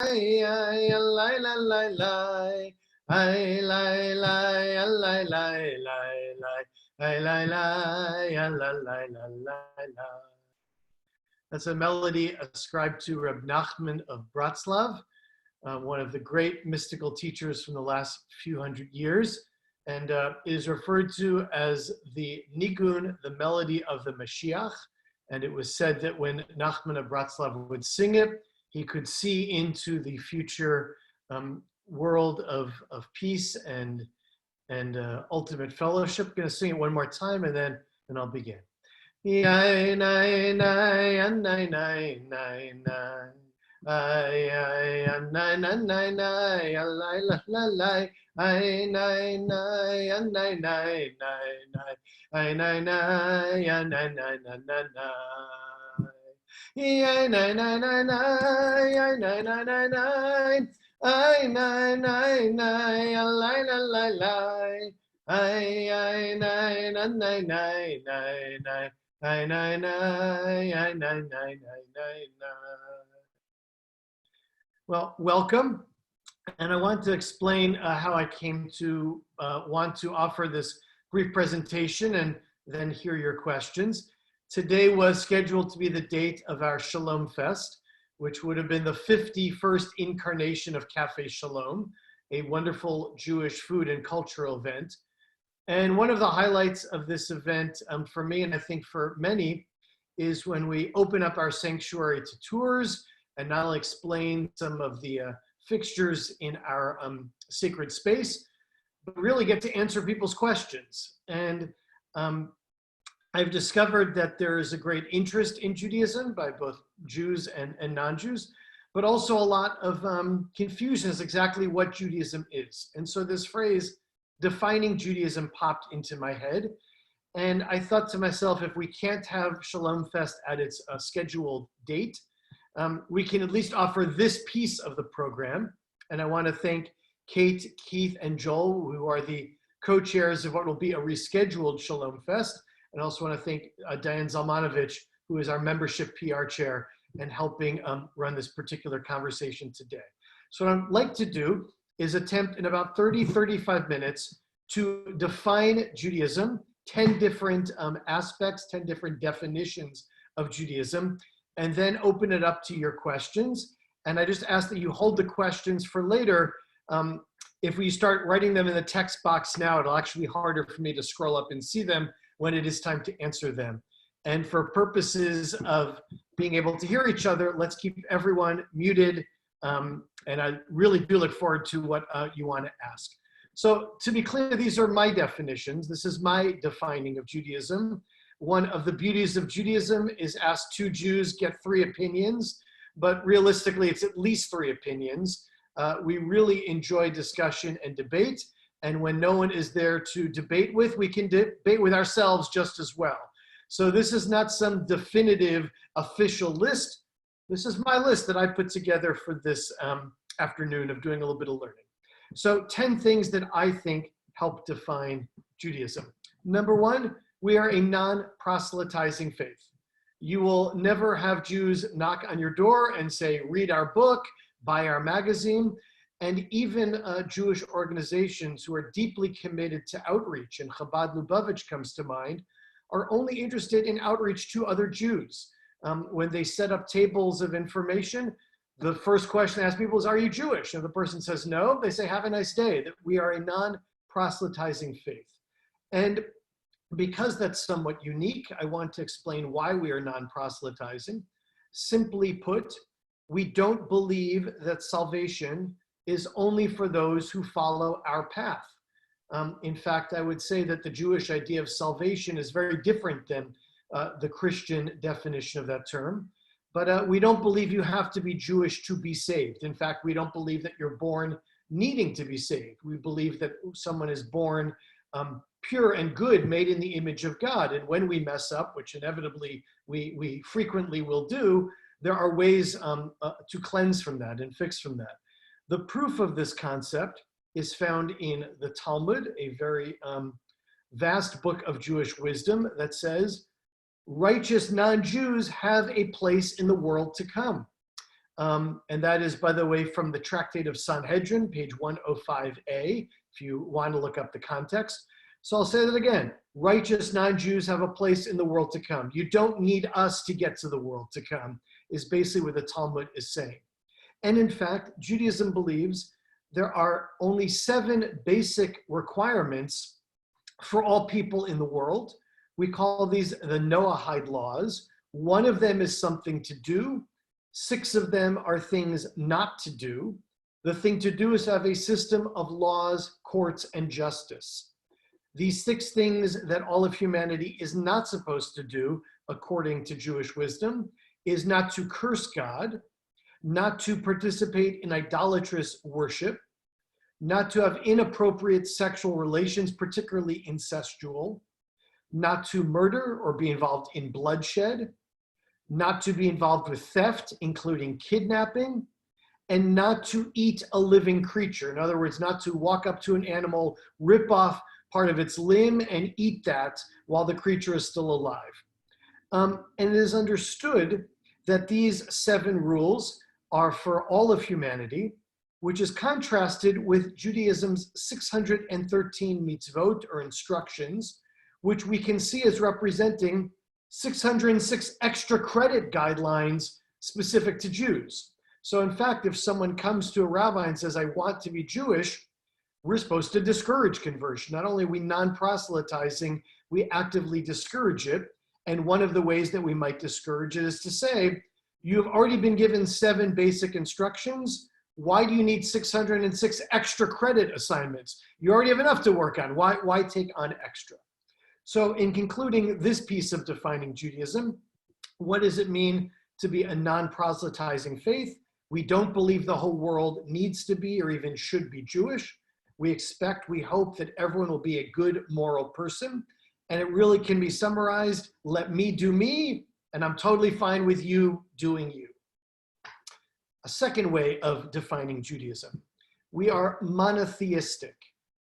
ay, ay, lay, lay, lay, lay. Ay, lay, lay, lay, lay, lay, lay. Ay, lay, lay, lay, lay, lay, lay. That's a melody ascribed to Reb Nachman of Bratslav, one of the great mystical teachers from the last few hundred years, and is referred to as the Nigun, the melody of the Mashiach. And it was said that when Nachman of Bratslav would sing it, he could see into the future world of peace and ultimate fellowship. I'm going to sing it one more time, and then I'll begin. Ay, nay, nay, nay, nay, nay, nay. Ay, ay, nay, nay, nay, nay, lay, la, la, lay. Ay, nay, nay, nay, nay, nay, nay. Ay, nay, nay, nay, nay, nay, nay, nay. Ay, nay, nay, nay, nay, ay, nay, nay, nay, nay. Ay, nay, nay, nay, lay, la, la, lay. Ay, ay, nay, nay, nay, nay, nay. Nay, nay, nay, nay, nay, nay, nay. Well, welcome. And I want to explain how I came to want to offer this brief presentation and then hear your questions. Today was scheduled to be the date of our Shalom Fest, which would have been the 51st incarnation of Cafe Shalom, a wonderful Jewish food and cultural event. And one of the highlights of this event for me, and I think for many, is when we open up our sanctuary to tours and not only explain some of the fixtures in our sacred space, but really get to answer people's questions. And I've discovered that there is a great interest in Judaism by both Jews and non-Jews, but also a lot of confusion as exactly what Judaism is. And so this phrase, defining Judaism, popped into my head. And I thought to myself, if we can't have Shalom Fest at its scheduled date, we can at least offer this piece of the program. And I want to thank Kate, Keith, and Joel, who are the co-chairs of what will be a rescheduled Shalom Fest. And I also want to thank Diane Zalmanovich, who is our membership PR chair and helping run this particular conversation today. So what I'd like to do is attempt in about 35 minutes to define Judaism, 10 different aspects, 10 different definitions of Judaism, and then open it up to your questions. And I just ask that you hold the questions for later. If we start writing them in the text box now, it'll actually be harder for me to scroll up and see them when it is time to answer them. And for purposes of being able to hear each other, let's keep everyone muted. And I really do look forward to what you want to ask. So to be clear, these are my definitions. This is my defining of Judaism. One of the beauties of Judaism is ask two Jews, get three opinions, but realistically, it's at least three opinions. We really enjoy discussion and debate. And when no one is there to debate with, we can debate with ourselves just as well. So this is not some definitive official list. This is my list that I put together for this afternoon of doing a little bit of learning. So 10 things that I think help define Judaism. Number one, we are a non-proselytizing faith. You will never have Jews knock on your door and say, read our book, buy our magazine. And even Jewish organizations who are deeply committed to outreach, and Chabad Lubavitch comes to mind, are only interested in outreach to other Jews. When they set up tables of information, the first question asked people is, are you Jewish? And if the person says no, they say, have a nice day. That we are a non-proselytizing faith. And because that's somewhat unique, I want to explain why we are non-proselytizing. Simply put, we don't believe that salvation is only for those who follow our path. In fact, I would say that the Jewish idea of salvation is very different than the Christian definition of that term. But we don't believe you have to be Jewish to be saved. In fact, we don't believe that you're born needing to be saved. We believe that someone is born pure and good, made in the image of God. And when we mess up, which inevitably we frequently will do, there are ways to cleanse from that and fix from that. The proof of this concept is found in the Talmud, a very vast book of Jewish wisdom that says, righteous non-Jews have a place in the world to come. And that is, by the way, from the Tractate of Sanhedrin, page 105a, if you want to look up the context. So I'll say that again. Righteous non-Jews have a place in the world to come. You don't need us to get to the world to come, is basically what the Talmud is saying. And in fact, Judaism believes there are only 7 basic requirements for all people in the world. We call these the Noahide laws. 1 of them is something to do. 6 of them are things not to do. The thing to do is have a system of laws, courts, and justice. These 6 things that all of humanity is not supposed to do, according to Jewish wisdom, is not to curse God, not to participate in idolatrous worship, not to have inappropriate sexual relations, particularly incestual, not to murder or be involved in bloodshed, not to be involved with theft, including kidnapping, and not to eat a living creature. In other words, not to walk up to an animal, rip off part of its limb and eat that while the creature is still alive. And it is understood that these 7 rules are for all of humanity, which is contrasted with Judaism's 613 mitzvot, or instructions, which we can see as representing 606 extra credit guidelines specific to Jews. So in fact, if someone comes to a rabbi and says, I want to be Jewish, we're supposed to discourage conversion. Not only are we non-proselytizing, we actively discourage it. And one of the ways that we might discourage it is to say, you've already been given 7 basic instructions. Why do you need 606 extra credit assignments? You already have enough to work on. Why take on extra? So in concluding this piece of defining Judaism, what does it mean to be a non-proselytizing faith? We don't believe the whole world needs to be or even should be Jewish. We expect, we hope that everyone will be a good moral person. And it really can be summarized, let me do me, and I'm totally fine with you doing you. A second way of defining Judaism, we are monotheistic.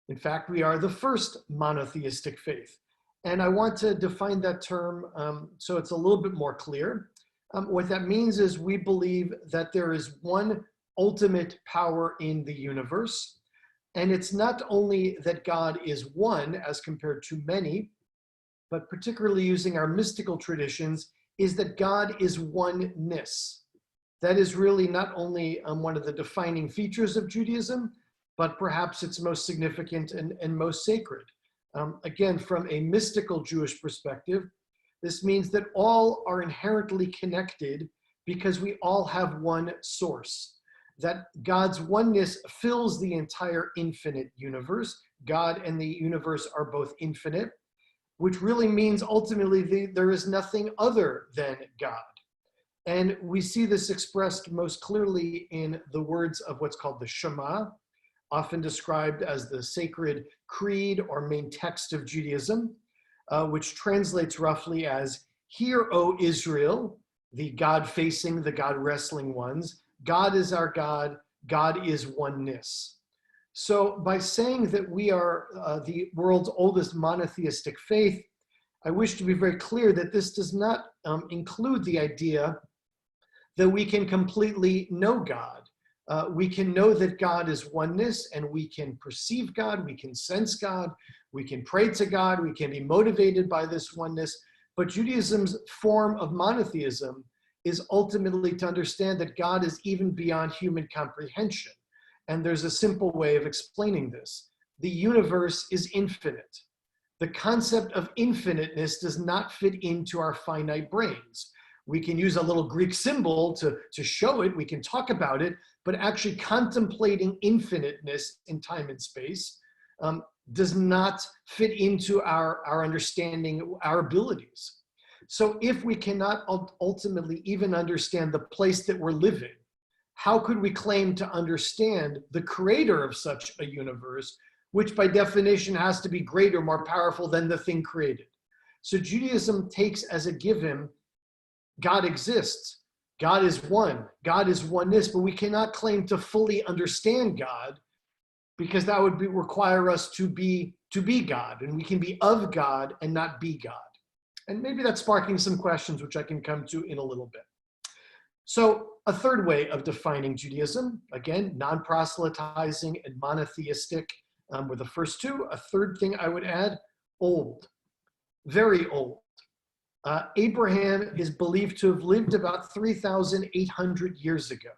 In fact, we are the first monotheistic faith. And I want to define that term so it's a little bit more clear. What that means is we believe that there is one ultimate power in the universe. And it's not only that God is one as compared to many, but particularly using our mystical traditions, is that God is oneness. That is really not only one of the defining features of Judaism, but perhaps its most significant and most sacred. Again, from a mystical Jewish perspective, this means that all are inherently connected because we all have one source. That God's oneness fills the entire infinite universe. God and the universe are both infinite, which really means ultimately there is nothing other than God. And we see this expressed most clearly in the words of what's called the Shema, often described as the sacred creed or main text of Judaism, which translates roughly as, "Hear, O Israel, the God-facing, the God-wrestling ones. God is our God. God is oneness." So by saying that we are the world's oldest monotheistic faith, I wish to be very clear that this does not include the idea that we can completely know God. We can know that God is oneness, and we can perceive God, we can sense God, we can pray to God, we can be motivated by this oneness. But Judaism's form of monotheism is ultimately to understand that God is even beyond human comprehension. And there's a simple way of explaining this. The universe is infinite. The concept of infiniteness does not fit into our finite brains. We can use a little Greek symbol to show it, we can talk about it, but actually contemplating infiniteness in time and space does not fit into our understanding, our abilities. So if we cannot ultimately even understand the place that we're living, how could we claim to understand the creator of such a universe, which by definition has to be greater, more powerful than the thing created? So Judaism takes as a given, God exists, God is one, God is oneness, but we cannot claim to fully understand God because that would require us to be God, and we can be of God and not be God. And maybe that's sparking some questions which I can come to in a little bit. So A third way of defining Judaism, again, non-proselytizing and monotheistic were the first two. A third thing I would add, old, very old. Abraham is believed to have lived about 3,800 years ago.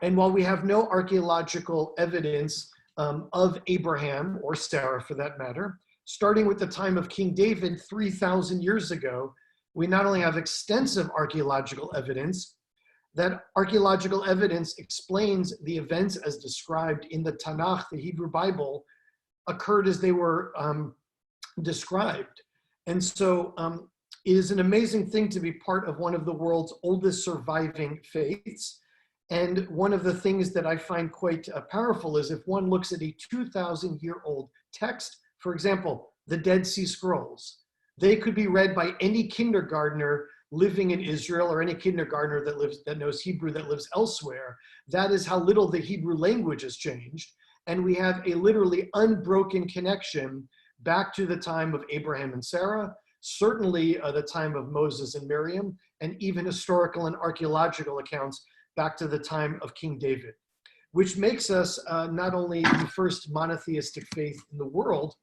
And while we have no archaeological evidence of Abraham, or Sarah for that matter, starting with the time of King David 3,000 years ago, we not only have extensive archaeological evidence, that archaeological evidence explains the events as described in the Tanakh, the Hebrew Bible, occurred as they were described. And so it is an amazing thing to be part of one of the world's oldest surviving faiths. And one of the things that I find quite powerful is if one looks at a 2,000-year-old text, for example, the Dead Sea Scrolls, they could be read by any kindergartner living in Israel or any kindergartner that knows Hebrew that lives elsewhere. That is how little the Hebrew language has changed. And we have a literally unbroken connection back to the time of Abraham and Sarah, certainly the time of Moses and Miriam, and even historical and archaeological accounts back to the time of King David, which makes us not only the first monotheistic faith in the world,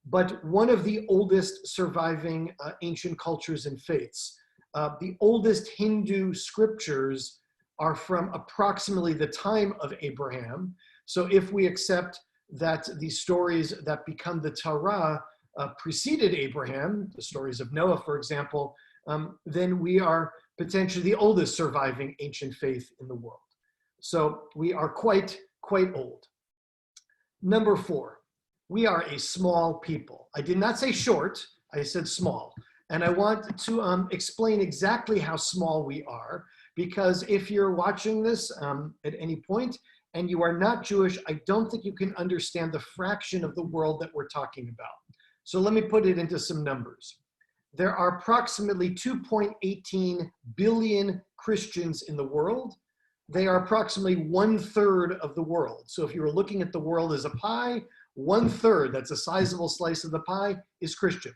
but one of the oldest surviving ancient cultures and faiths. The oldest Hindu scriptures are from approximately the time of Abraham. So if we accept that the stories that become the Torah preceded Abraham, the stories of Noah, for example, then we are potentially the oldest surviving ancient faith in the world. So we are quite old. Number 4, we are a small people. I did not say short, I said small. And I want to explain exactly how small we are, because if you're watching this at any point and you are not Jewish, I don't think you can understand the fraction of the world that we're talking about. So let me put it into some numbers. There are approximately 2.18 billion Christians in the world. They are approximately 1/3 of the world. So if you were looking at the world as a pie, 1/3, that's a sizable slice of the pie, is Christian.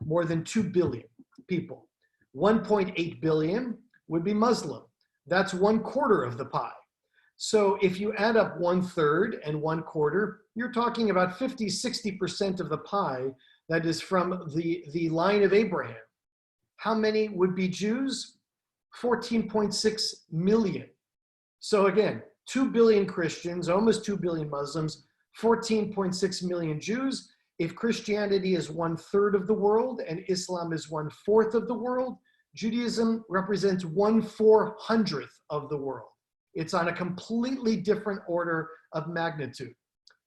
More than 2 billion people. 1.8 billion would be Muslim. That's 1/4 of the pie. So if you add up 1/3 and 1/4, you're talking about 50-60% of the pie that is from the line of Abraham. How many would be Jews? 14.6 million. So again, 2 billion Christians, almost 2 billion Muslims, 14.6 million Jews. If Christianity is 1/3 of the world and Islam is 1/4 of the world, Judaism represents 1/400th of the world. It's on a completely different order of magnitude.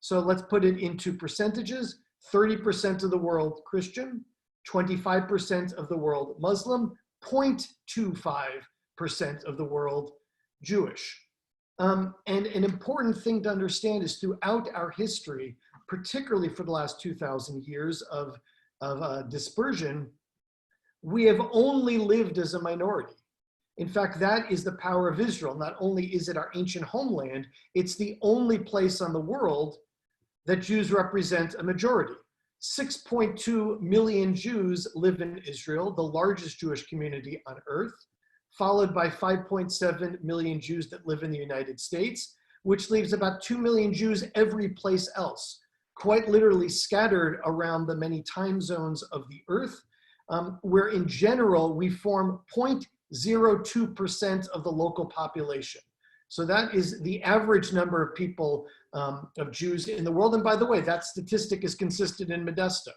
So let's put it into percentages. 30% of the world Christian, 25% of the world Muslim, 0.25% of the world Jewish. And an important thing to understand is throughout our history, particularly for the last 2,000 years of dispersion, we have only lived as a minority. In fact, that is the power of Israel. Not only is it our ancient homeland, it's the only place on the world that Jews represent a majority. 6.2 million Jews live in Israel, the largest Jewish community on earth, followed by 5.7 million Jews that live in the United States, which leaves about 2 million Jews every place else, quite literally scattered around the many time zones of the earth, where in general we form 0.02% of the local population. So that is the average number of people, of Jews in the world. And by the way, that statistic is consistent in Modesto,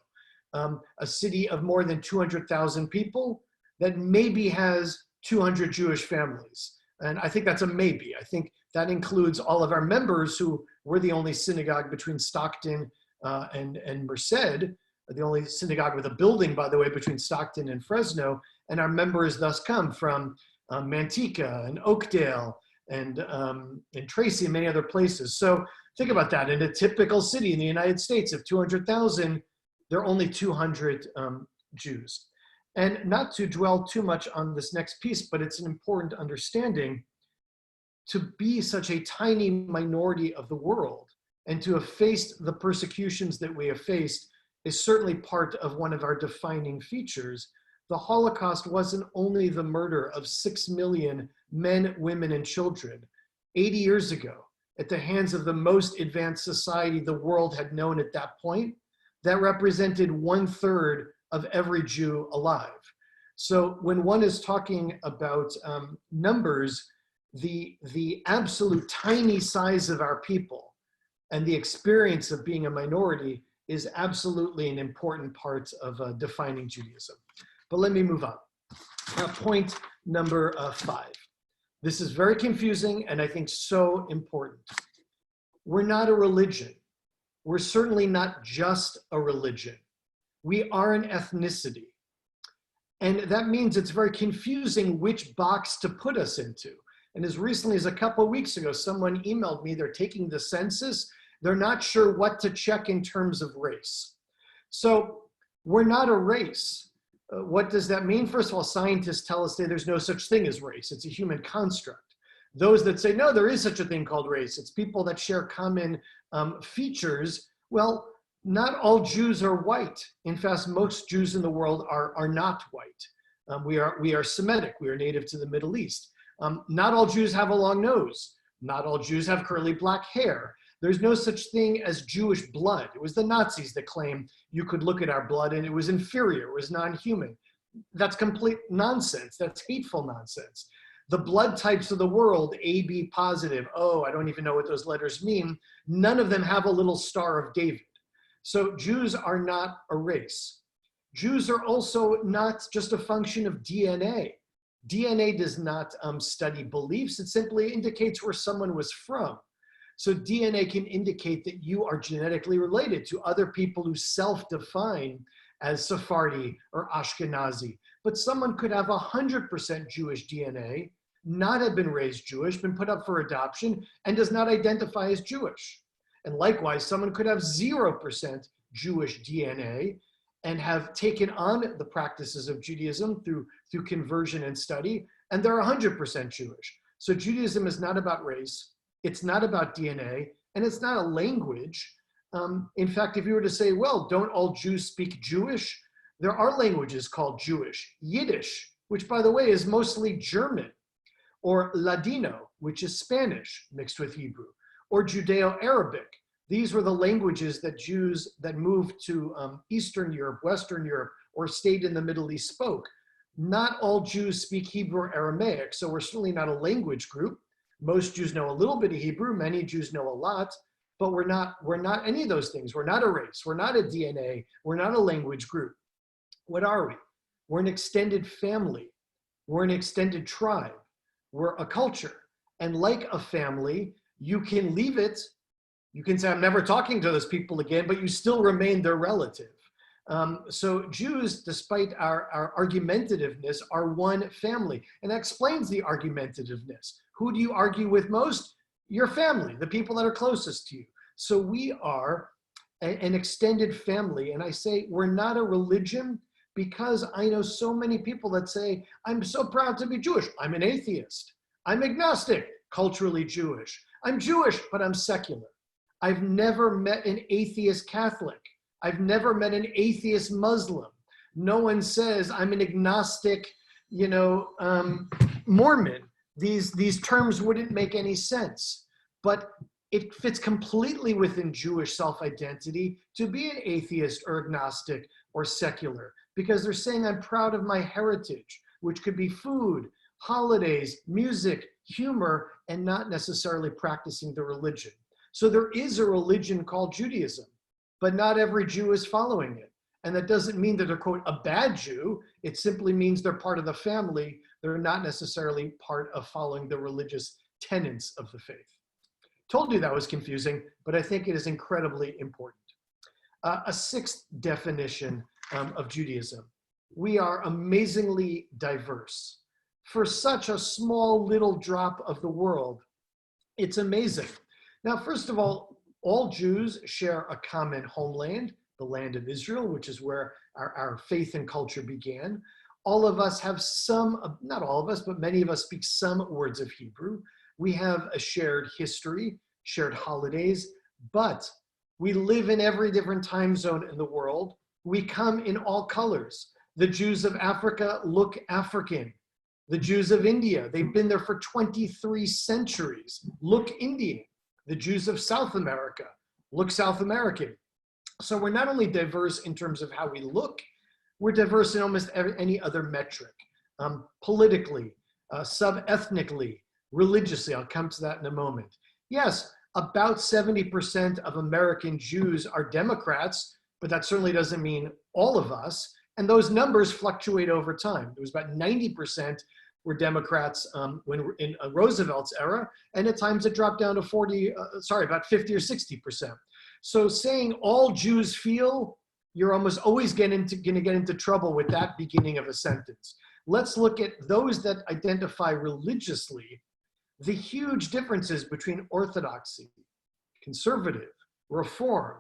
a city of more than 200,000 people that maybe has 200 Jewish families. And I think that's a maybe. I think that includes all of our members who were the only synagogue between Stockton and Merced, the only synagogue with a building, by the way, between Stockton and Fresno. And our members thus come from Manteca and Oakdale and Tracy and many other places. So think about that. In a typical city in the United States of 200,000, there are only 200 Jews. And not to dwell too much on this next piece, but it's an important understanding to be such a tiny minority of the world and to have faced the persecutions that we have faced is certainly part of one of our defining features. The Holocaust wasn't only the murder of 6 million men, women, and children. 80 years ago, at the hands of the most advanced society the world had known at that point, that represented 1/3 of every Jew alive. So when one is talking about numbers, the absolute tiny size of our people and the experience of being a minority is absolutely an important part of defining Judaism. But let me move on. Point number 5. This is very confusing and I think so important. We're not a religion. We're certainly not just a religion. We are an ethnicity. And that means it's very confusing which box to put us into. And as recently as a couple of weeks ago, someone emailed me, they're taking the census. They're not sure what to check in terms of race. So we're not a race. What does that mean? First of all, scientists tell us that there's no such thing as race. It's a human construct. Those that say, no, there is such a thing called race. It's people that share common features. Well, not all Jews are white. In fact, most Jews in the world are not white. We are Semitic. We are native to the Middle East. Not all Jews have a long nose. Not all Jews have curly black hair. There's no such thing as Jewish blood. It was the Nazis that claimed you could look at our blood and it was inferior, it was non-human. That's complete nonsense. That's hateful nonsense. The blood types of the world, AB positive, oh, I don't even know what those letters mean. None of them have a little Star of David. So Jews are not a race. Jews are also not just a function of DNA. DNA does not study beliefs. It simply indicates where someone was from. So DNA can indicate that you are genetically related to other people who self-define as Sephardi or Ashkenazi. But someone could have 100% Jewish DNA, not have been raised Jewish, been put up for adoption, and does not identify as Jewish. And likewise, someone could have 0% Jewish DNA and have taken on the practices of Judaism through conversion and study, and they're 100% Jewish. So Judaism is not about race. It's not about DNA, and it's not a language. In fact, if you were to say, well, don't all Jews speak Jewish? There are languages called Jewish. Yiddish, which by the way is mostly German, or Ladino, which is Spanish mixed with Hebrew, or Judeo-Arabic. These were the languages that Jews that moved to Eastern Europe, Western Europe, or stayed in the Middle East spoke. Not all Jews speak Hebrew or Aramaic, so we're certainly not a language group. Most Jews know a little bit of Hebrew, many Jews know a lot, but we're not any of those things. We're not a race, we're not a DNA, we're not a language group. What are we? We're an extended family. We're an extended tribe. We're a culture. And like a family, you can leave it. You can say, I'm never talking to those people again, but you still remain their relative. So Jews, despite our argumentativeness, are one family. And that explains the argumentativeness. Who do you argue with most? Your family, the people that are closest to you. So we are an extended family. And I say we're not a religion because I know so many people that say, I'm so proud to be Jewish. I'm an atheist. I'm agnostic, culturally Jewish. I'm Jewish, but I'm secular. I've never met an atheist Catholic. I've never met an atheist Muslim. No one says I'm an agnostic, Mormon. These terms wouldn't make any sense, but it fits completely within Jewish self-identity to be an atheist or agnostic or secular, because they're saying I'm proud of my heritage, which could be food, holidays, music, humor, and not necessarily practicing the religion. So there is a religion called Judaism, but not every Jew is following it. And that doesn't mean that they're, quote, a bad Jew. It simply means they're part of the family. They're not necessarily part of following the religious tenets of the faith. Told you that was confusing, but I think it is incredibly important. A sixth definition of Judaism. We are amazingly diverse. For such a small little drop of the world, it's amazing. Now, first of all Jews share a common homeland, the land of Israel, which is where our faith and culture began. All of us have some, not all of us, but many of us speak some words of Hebrew. We have a shared history, shared holidays, but we live in every different time zone in the world. We come in all colors. The Jews of Africa look African. The Jews of India, they've been there for 23 centuries, look Indian. The Jews of South America look South American. So we're not only diverse in terms of how we look, we're diverse in almost any other metric. Politically, sub-ethnically, religiously, I'll come to that in a moment. Yes, about 70% of American Jews are Democrats, but that certainly doesn't mean all of us. And those numbers fluctuate over time. There was about 90% were Democrats when in Roosevelt's era, and at times it dropped down to about 50 or 60%. So saying all Jews feel, you're almost always going to get into trouble with that beginning of a sentence. Let's look at those that identify religiously, the huge differences between Orthodoxy, conservative, Reform,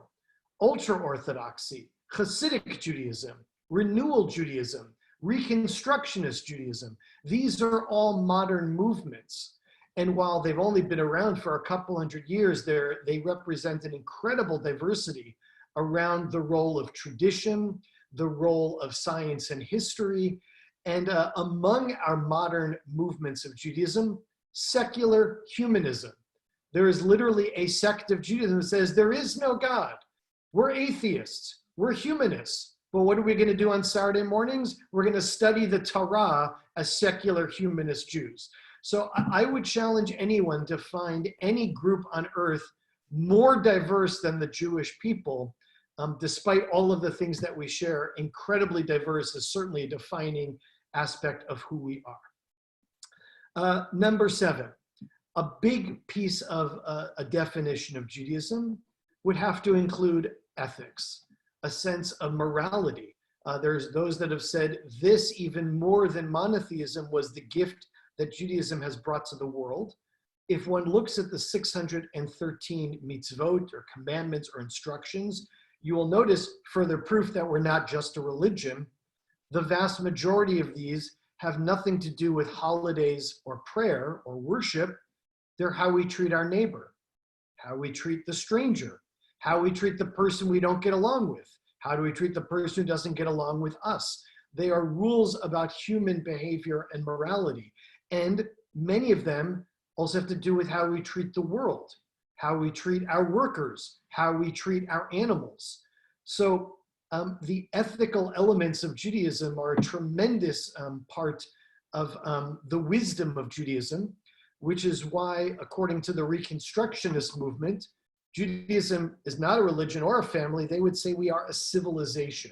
ultra-Orthodoxy, Hasidic Judaism, Renewal Judaism, Reconstructionist Judaism. These are all modern movements. And while they've only been around for a couple hundred years, they represent an incredible diversity around the role of tradition, the role of science and history, and among our modern movements of Judaism, secular humanism. There is literally a sect of Judaism that says there is no God. We're atheists, we're humanists. But what are we going to do on Saturday mornings? We're going to study the Torah as secular humanist Jews. So I would challenge anyone to find any group on earth more diverse than the Jewish people, despite all of the things that we share. Incredibly diverse is certainly a defining aspect of who we are. Number 7, a big piece of a definition of Judaism would have to include ethics, a sense of morality. There's those that have said this, even more than monotheism, was the gift that Judaism has brought to the world. If one looks at the 613 mitzvot or commandments or instructions, you will notice further proof that we're not just a religion. The vast majority of these have nothing to do with holidays or prayer or worship. They're how we treat our neighbor, how we treat the stranger, how we treat the person we don't get along with, how do we treat the person who doesn't get along with us. They are rules about human behavior and morality. And many of them also have to do with how we treat the world, how we treat our workers, how we treat our animals. So the ethical elements of Judaism are a tremendous part of the wisdom of Judaism, which is why, according to the Reconstructionist movement, Judaism is not a religion or a family. They would say we are a civilization.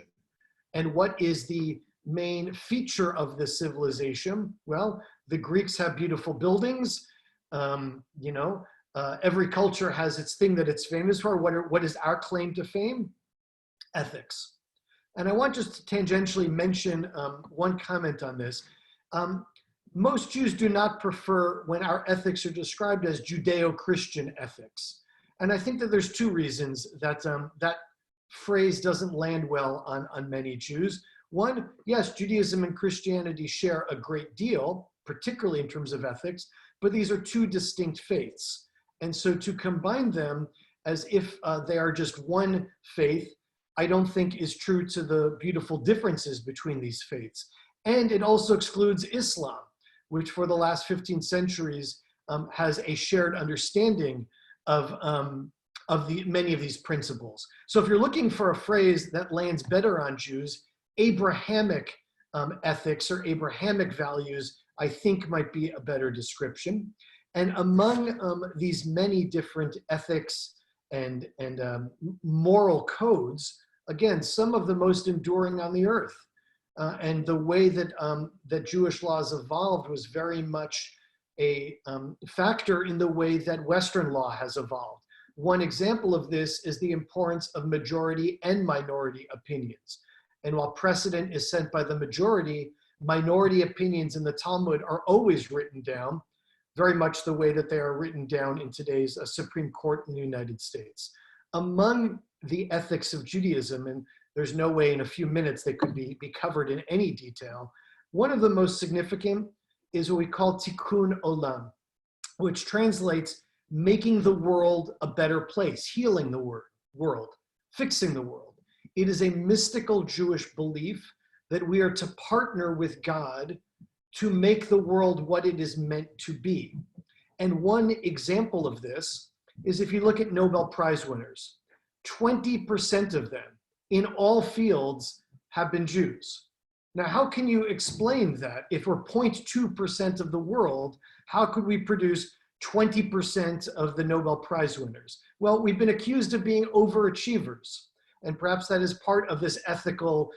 And what is the main feature of this civilization? Well, the Greeks have beautiful buildings. Every culture has its thing that it's famous for. What is our claim to fame? Ethics. And I want just to tangentially mention one comment on this. Most Jews do not prefer when our ethics are described as Judeo-Christian ethics. And I think that there's 2 reasons that that phrase doesn't land well on many Jews. One, yes, Judaism and Christianity share a great deal, particularly in terms of ethics, but these are 2 distinct faiths. And so to combine them as if they are just one faith, I don't think is true to the beautiful differences between these faiths. And it also excludes Islam, which for the last 15 centuries has a shared understanding of many of these principles. So if you're looking for a phrase that lands better on Jews, Abrahamic ethics or Abrahamic values, I think might be a better description. And among these many different ethics and moral codes, again, some of the most enduring on the earth. And the way that that Jewish laws evolved was very much a factor in the way that Western law has evolved. One example of this is the importance of majority and minority opinions. And while precedent is set by the majority, minority opinions in the Talmud are always written down, very much the way that they are written down in today's Supreme Court in the United States. Among the ethics of Judaism, and there's no way in a few minutes they could be covered in any detail, one of the most significant is what we call tikkun olam, which translates making the world a better place, healing the world, fixing the world. It is a mystical Jewish belief that we are to partner with God to make the world what it is meant to be. And one example of this is if you look at Nobel Prize winners, 20% of them in all fields have been Jews. Now, how can you explain that? If we're 0.2% of the world, how could we produce 20% of the Nobel Prize winners? Well, we've been accused of being overachievers, and perhaps that is part of this ethical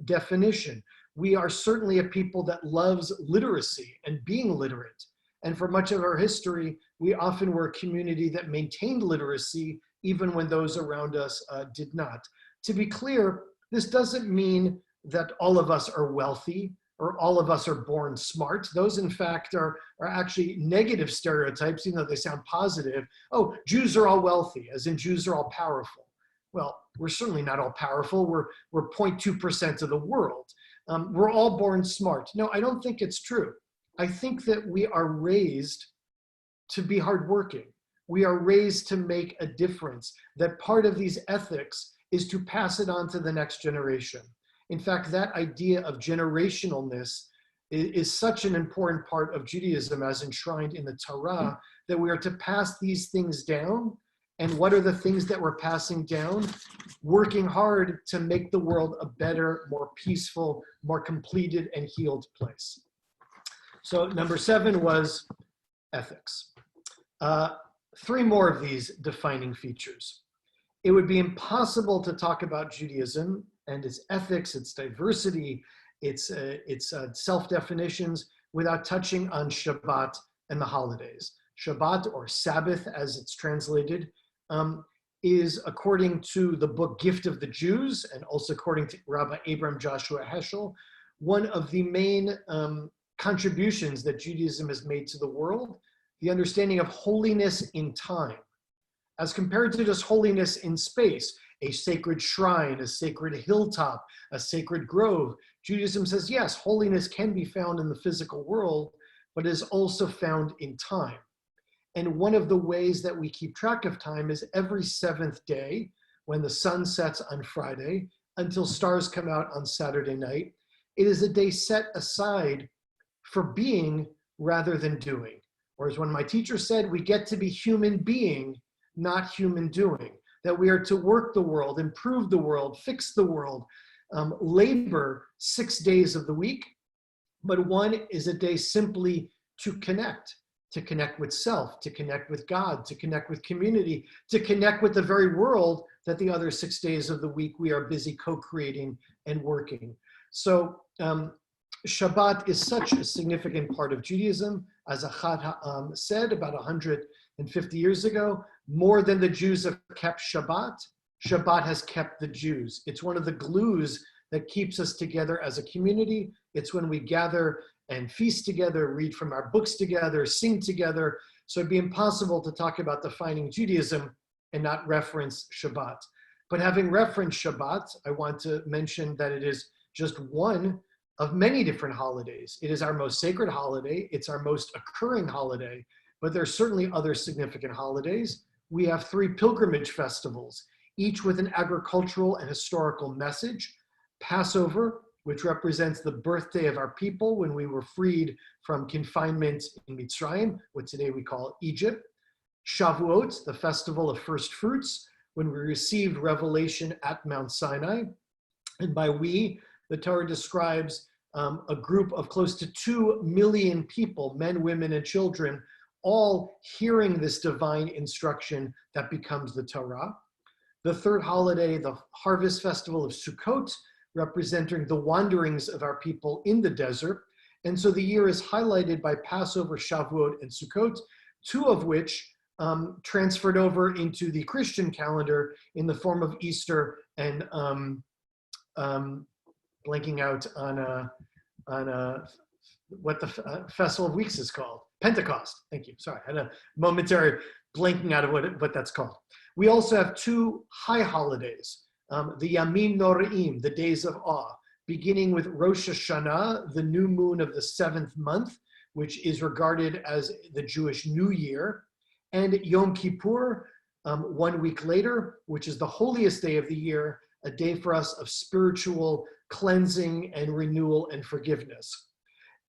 definition. We are certainly a people that loves literacy and being literate. And for much of our history, we often were a community that maintained literacy even when those around us did not. To be clear, this doesn't mean that all of us are wealthy or all of us are born smart. Those, in fact, are actually negative stereotypes, even though they sound positive. Oh, Jews are all wealthy, as in Jews are all powerful. Well, we're certainly not all powerful. We're 0.2% of the world. We're all born smart. No, I don't think it's true. I think that we are raised to be hardworking. We are raised to make a difference, that part of these ethics is to pass it on to the next generation. In fact, that idea of generationalness is such an important part of Judaism as enshrined in the Torah, that we are to pass these things down. And what are the things that we're passing down? Working hard to make the world a better, more peaceful, more completed and healed place. So number 7 was ethics. 3 more of these defining features. It would be impossible to talk about Judaism and its ethics, its diversity, its self-definitions without touching on Shabbat and the holidays. Shabbat, or Sabbath as it's translated, is, according to the book Gift of the Jews, and also according to Rabbi Abram Joshua Heschel, one of the main contributions that Judaism has made to the world, the understanding of holiness in time, as compared to just holiness in space, a sacred shrine, a sacred hilltop, a sacred grove. Judaism says, yes, holiness can be found in the physical world, but is also found in time. And one of the ways that we keep track of time is every 7th day, when the sun sets on Friday until stars come out on Saturday night, it is a day set aside for being rather than doing. Or as one of my teachers said, we get to be human being, not human doing. That we are to work the world, improve the world, fix the world, labor 6 days of the week, but one is a day simply to connect with self, to connect with God, to connect with community, to connect with the very world that the other 6 days of the week we are busy co-creating and working. So Shabbat is such a significant part of Judaism. As Achad Ha'am said about 150 years ago, more than the Jews have kept Shabbat, Shabbat has kept the Jews. It's one of the glues that keeps us together as a community. It's when we gather and feast together, read from our books together, sing together. So it'd be impossible to talk about defining Judaism and not reference Shabbat. But having referenced Shabbat, I want to mention that it is just one of many different holidays. It is our most sacred holiday. It's our most occurring holiday, but there's certainly other significant holidays. We have 3 pilgrimage festivals, each with an agricultural and historical message. Passover, which represents the birthday of our people when we were freed from confinement in Mitzrayim, what today we call Egypt. Shavuot, the festival of first fruits, when we received revelation at Mount Sinai. And by we, the Torah describes a group of close to 2 million people, men, women, and children, all hearing this divine instruction that becomes the Torah. The third holiday, the harvest festival of Sukkot, representing the wanderings of our people in the desert. And so the year is highlighted by Passover, Shavuot, and Sukkot, 2 of which transferred over into the Christian calendar in the form of Easter and blanking out on what the Festival of Weeks is called. Pentecost, thank you. Sorry, I had a momentary blanking out of what that's called. We also have 2 high holidays, the Yamim Noraim, the days of awe, beginning with Rosh Hashanah, the new moon of the 7th month, which is regarded as the Jewish New Year, and Yom Kippur, 1 week later, which is the holiest day of the year, a day for us of spiritual cleansing and renewal and forgiveness.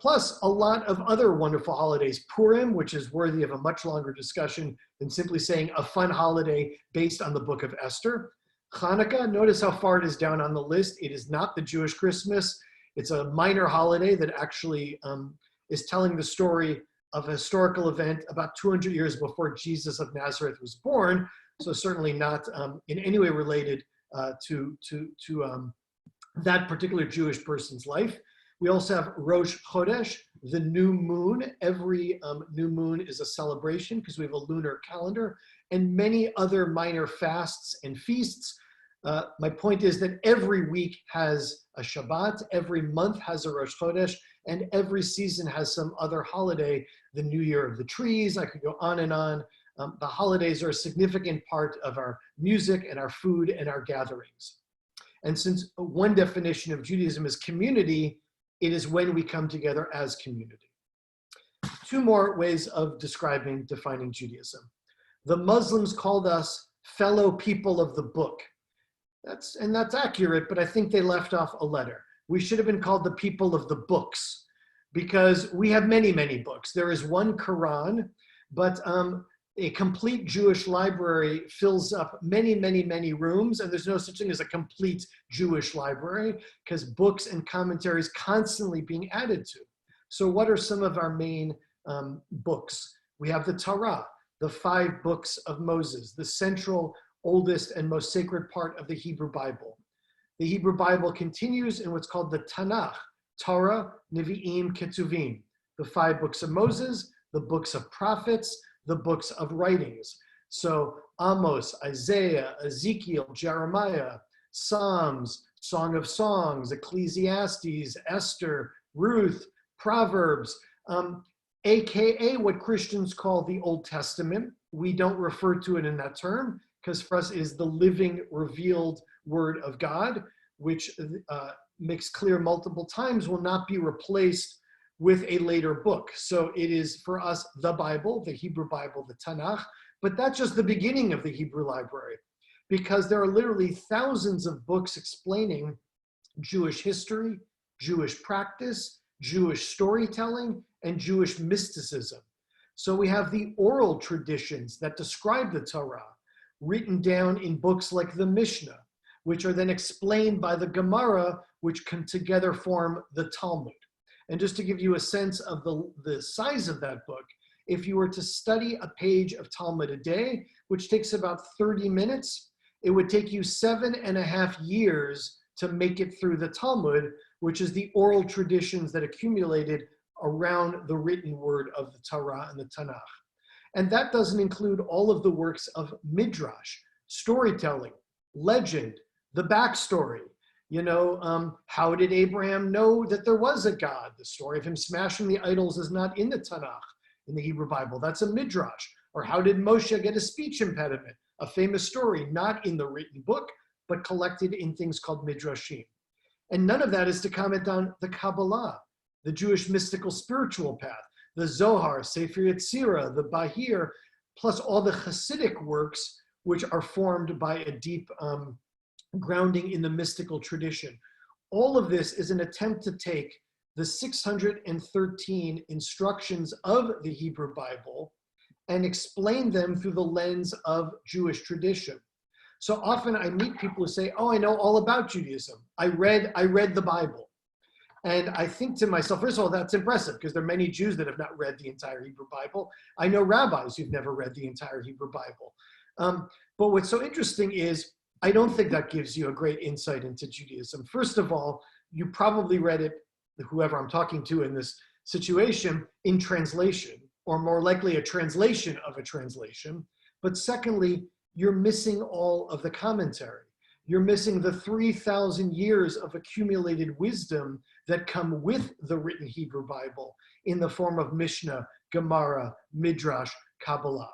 Plus a lot of other wonderful holidays. Purim, which is worthy of a much longer discussion than simply saying a fun holiday based on the book of Esther. Hanukkah, notice how far it is down on the list. It is not the Jewish Christmas. It's a minor holiday that actually is telling the story of a historical event about 200 years before Jesus of Nazareth was born. So certainly not in any way related to that particular Jewish person's life. We also have Rosh Chodesh, the new moon. Every new moon is a celebration because we have a lunar calendar, and many other minor fasts and feasts. My point is that every week has a Shabbat, every month has a Rosh Chodesh, and every season has some other holiday, the New Year of the Trees. I could go on and on. The holidays are a significant part of our music and our food and our gatherings. And since one definition of Judaism is community, it is when we come together as community. Two more ways of defining Judaism. The Muslims called us fellow people of the book. That's accurate, but I think they left off a letter. We should have been called the people of the books because we have many, many books. There is one Quran, but a complete Jewish library fills up many, many, many rooms, and there's no such thing as a complete Jewish library because books and commentaries constantly being added to. So what are some of our main books? We have the Torah, the 5 books of Moses, the central, oldest, and most sacred part of the Hebrew Bible. The Hebrew Bible continues in what's called the Tanakh, Torah, Nevi'im, Ketuvim, the 5 books of Moses, the books of prophets, the books of writings. So Amos, Isaiah, Ezekiel, Jeremiah, Psalms, Song of Songs, Ecclesiastes, Esther, Ruth, Proverbs, AKA what Christians call the Old Testament. We don't refer to it in that term because for us it is the living, revealed word of God, which makes clear multiple times will not be replaced with a later book. So it is for us the Bible, the Hebrew Bible, the Tanakh, but that's just the beginning of the Hebrew library because there are literally thousands of books explaining Jewish history, Jewish practice, Jewish storytelling, and Jewish mysticism. So we have the oral traditions that describe the Torah written down in books like the Mishnah, which are then explained by the Gemara, which can together form the Talmud. And just to give you a sense of the size of that book, if you were to study a page of Talmud a day, which takes about 30 minutes, it would take you 7.5 years to make it through the Talmud, which is the oral traditions that accumulated around the written word of the Torah and the Tanakh. And that doesn't include all of the works of Midrash, storytelling, legend, the backstory. You know, how did Abraham know that there was a God? The story of him smashing the idols is not in the Tanakh, in the Hebrew Bible. That's a Midrash. Or how did Moshe get a speech impediment? A famous story, not in the written book, but collected in things called Midrashim. And none of that is to comment on the Kabbalah, the Jewish mystical spiritual path, the Zohar, Sefer Yetzirah, the Bahir, plus all the Hasidic works, which are formed by a deep grounding in the mystical tradition. All of this is an attempt to take the 613 instructions of the Hebrew Bible and explain them through the lens of Jewish tradition. So often I meet people who say, oh, I know all about Judaism. I read the Bible. And I think to myself, first of all, that's impressive because there are many Jews that have not read the entire Hebrew Bible. I know rabbis who've never read the entire Hebrew Bible. But what's so interesting is I don't think that gives you a great insight into Judaism. First of all, you probably read it, whoever I'm talking to in this situation, in translation, or more likely a translation of a translation. But secondly, you're missing all of the commentary. You're missing the 3,000 years of accumulated wisdom that come with the written Hebrew Bible in the form of Mishnah, Gemara, Midrash, Kabbalah.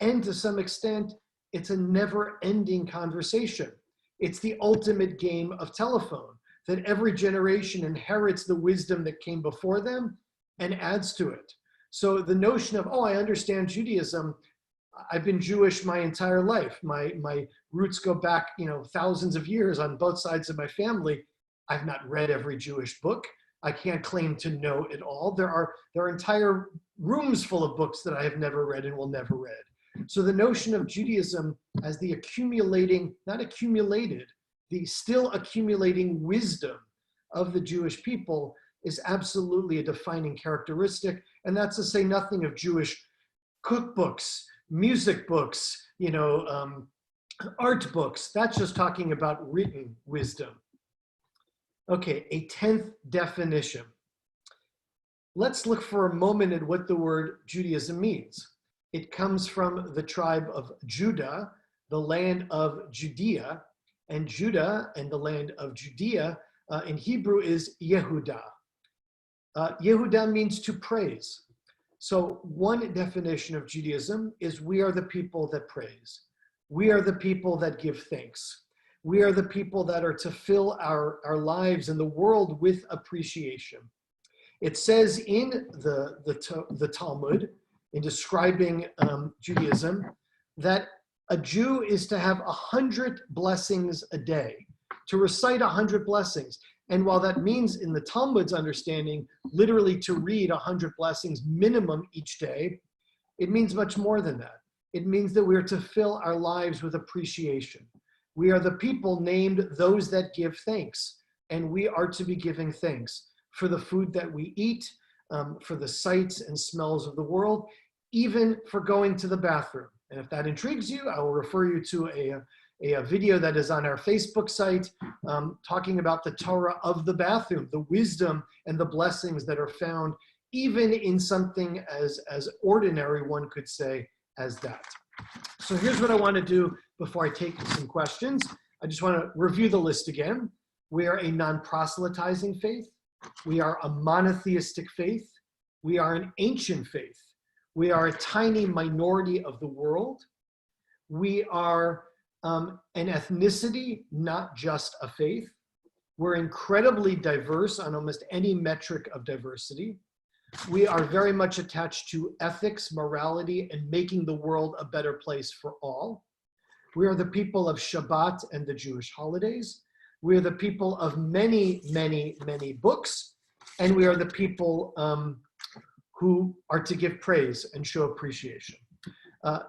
And to some extent, it's a never-ending conversation. It's the ultimate game of telephone, that every generation inherits the wisdom that came before them and adds to it. So the notion of, oh, I understand Judaism, I've been Jewish my entire life. My roots go back, thousands of years on both sides of my family. I've not read every Jewish book. I can't claim to know it all. There are entire rooms full of books that I have never read and will never read. So the notion of Judaism as the the still accumulating wisdom of the Jewish people is absolutely a defining characteristic. And that's to say nothing of Jewish cookbooks, music books, art books. That's just talking about written wisdom. Okay, a 10th definition. Let's look for a moment at what the word Judaism means. It comes from the tribe of Judah, the land of Judea, and Judah and the land of Judea in Hebrew is Yehudah. Yehudah means to praise. So one definition of Judaism is we are the people that praise. We are the people that give thanks. We are the people that are to fill our lives and the world with appreciation. It says in the Talmud, in describing Judaism, that a Jew is to have 100 blessings a day, to recite 100 blessings. And while that means in the Talmud's understanding, literally to read 100 blessings minimum each day, it means much more than that. It means that we're to fill our lives with appreciation. We are the people named those that give thanks, and we are to be giving thanks for the food that we eat, for the sights and smells of the world, even for going to the bathroom. And if that intrigues you, I will refer you to a video that is on our Facebook site talking about the Torah of the bathroom, the wisdom and the blessings that are found even in something as ordinary, one could say, as that. So here's what I want to do before I take some questions. I just want to review the list again. We are a non-proselytizing faith. We are a monotheistic faith. We are an ancient faith. We are a tiny minority of the world. We are an ethnicity, not just a faith. We're incredibly diverse on almost any metric of diversity. We are very much attached to ethics, morality, and making the world a better place for all. We are the people of Shabbat and the Jewish holidays. We are the people of many, many, many books. And we are the people who are to give praise and show appreciation.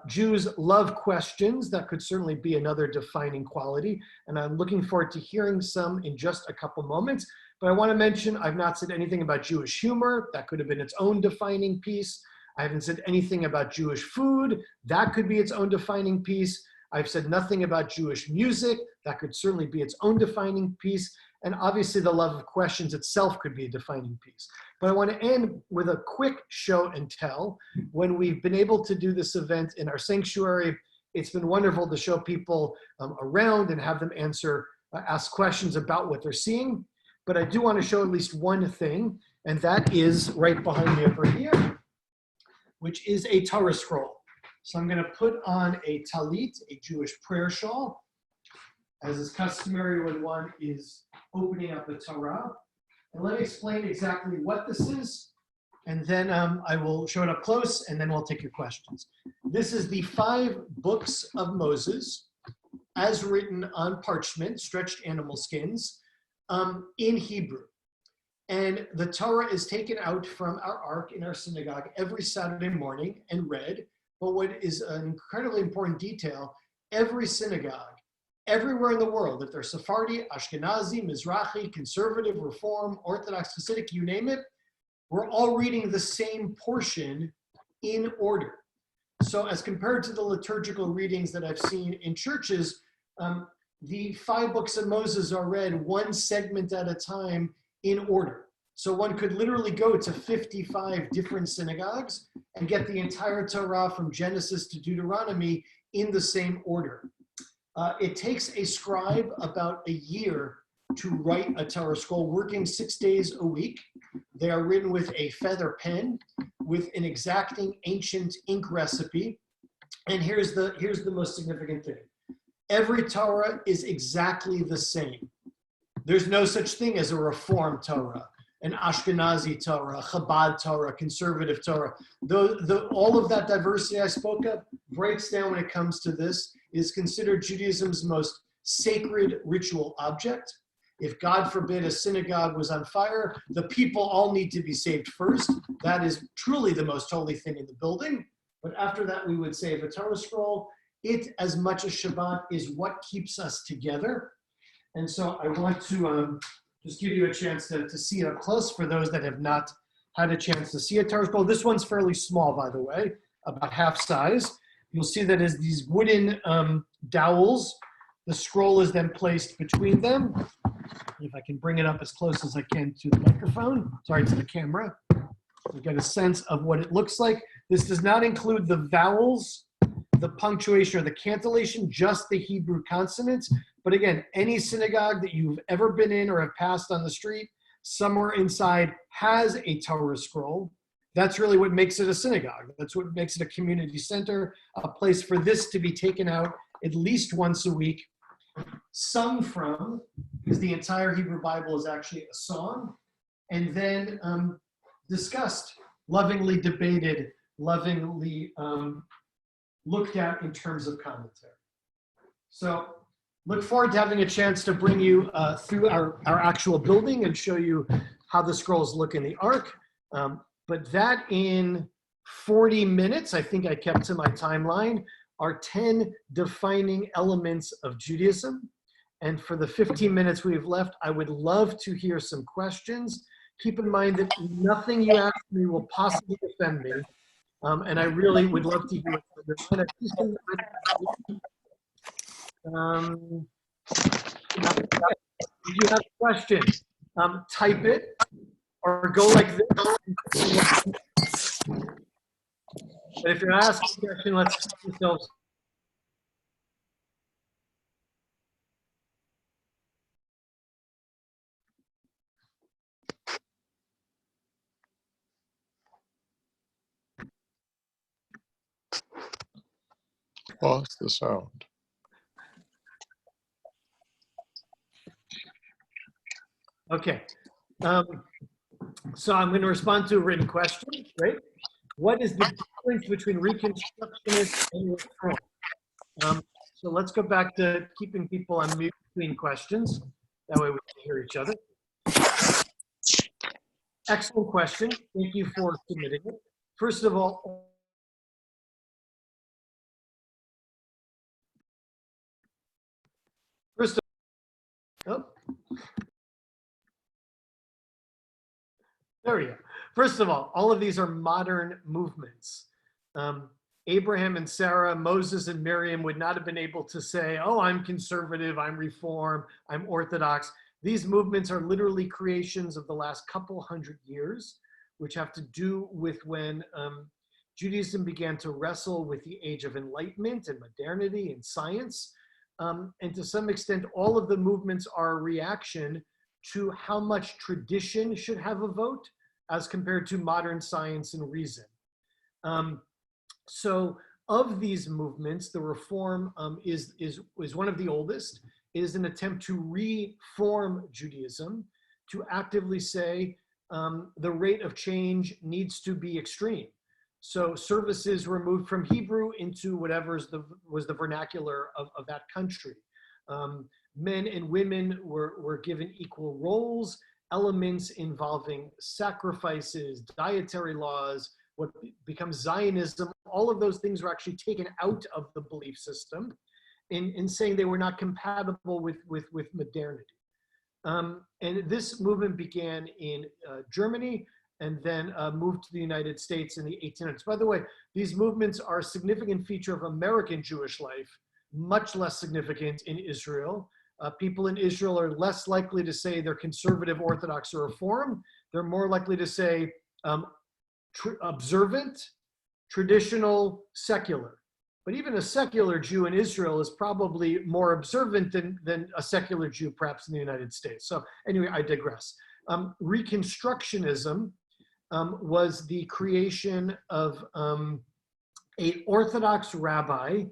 Jews love questions. That could certainly be another defining quality. And I'm looking forward to hearing some in just a couple moments. But I want to mention, I've not said anything about Jewish humor. That could have been its own defining piece. I haven't said anything about Jewish food. That could be its own defining piece. I've said nothing about Jewish music. That could certainly be its own defining piece. And obviously the love of questions itself could be a defining piece. But I want to end with a quick show and tell. When we've been able to do this event in our sanctuary, it's been wonderful to show people around and have them ask questions about what they're seeing. But I do want to show at least one thing, and that is right behind me over here, which is a Torah scroll. So I'm going to put on a talit, a Jewish prayer shawl, as is customary when one is opening up the Torah. And let me explain exactly what this is, and then I will show it up close, and then we'll take your questions. This is the 5 books of Moses, as written on parchment, stretched animal skins, in Hebrew. And the Torah is taken out from our ark in our synagogue every Saturday morning and read. But what is an incredibly important detail, every synagogue, everywhere in the world, if they're Sephardi, Ashkenazi, Mizrahi, Conservative, Reform, Orthodox, Hasidic, you name it, we're all reading the same portion in order. So as compared to the liturgical readings that I've seen in churches, the 5 books of Moses are read one segment at a time in order. So one could literally go to 55 different synagogues and get the entire Torah from Genesis to Deuteronomy in the same order. It takes a scribe about a year to write a Torah scroll, working 6 days a week. They are written with a feather pen, with an exacting ancient ink recipe. And here's the most significant thing. Every Torah is exactly the same. There's no such thing as a reformed Torah, an Ashkenazi Torah, a Chabad Torah, conservative Torah. All of that diversity I spoke of breaks down when it comes to this, is considered Judaism's most sacred ritual object. If, God forbid, a synagogue was on fire, the people all need to be saved first. That is truly the most holy thing in the building. But after that, we would save a Torah scroll. It, as much as Shabbat, is what keeps us together. And so I want to just give you a chance to see it up close for those that have not had a chance to see a Torah scroll. This one's fairly small, by the way, about half size. You'll see that as these wooden dowels, the scroll is then placed between them. If I can bring it up as close as I can to the microphone, sorry, to the camera, you get a sense of what it looks like. This does not include the vowels, the punctuation, or the cantillation, just the Hebrew consonants. But again, any synagogue that you've ever been in or have passed on the street, somewhere inside has a Torah scroll. That's really what makes it a synagogue. That's what makes it a community center, a place for this to be taken out at least once a week, sung from, because the entire Hebrew Bible is actually a song, and then discussed, lovingly debated, lovingly looked at in terms of commentary. So look forward to having a chance to bring you through our actual building and show you how the scrolls look in the Ark. But that in 40 minutes, I think I kept to my timeline, are 10 defining elements of Judaism. And for the 15 minutes we have left, I would love to hear some questions. Keep in mind that nothing you ask me will possibly offend me. And I really would love to hear it. If you have a question, type it or go like this. But if you're asking a question, let's keep yourselves. Lost the sound. Okay. So I'm going to respond to a written question, right? What is the difference between Reconstructionist and Reform? So let's go back to keeping people on mute between questions. That way we can hear each other. Excellent question. Thank you for submitting it. First of all, there we go. First of all of these are modern movements. Abraham and Sarah, Moses and Miriam would not have been able to say, oh, I'm conservative, I'm reform, I'm orthodox. These movements are literally creations of the last couple hundred years, which have to do with when Judaism began to wrestle with the age of enlightenment and modernity and science. And to some extent, all of the movements are a reaction to how much tradition should have a vote as compared to modern science and reason. So of these movements, the Reform is one of the oldest. It is an attempt to reform Judaism, to actively say the rate of change needs to be extreme. So services were moved from Hebrew into whatever was the vernacular of that country. Men and women were given equal roles, elements involving sacrifices, dietary laws, what becomes Zionism. All of those things were actually taken out of the belief system in saying they were not compatible with modernity. And this movement began in Germany and then moved to the United States in the 1800s. By the way, these movements are a significant feature of American Jewish life, much less significant in Israel. People in Israel are less likely to say they're conservative, Orthodox, or Reform. They're more likely to say observant, traditional, secular. But even a secular Jew in Israel is probably more observant than a secular Jew perhaps in the United States. So anyway, I digress. Reconstructionism was the creation of an Orthodox rabbi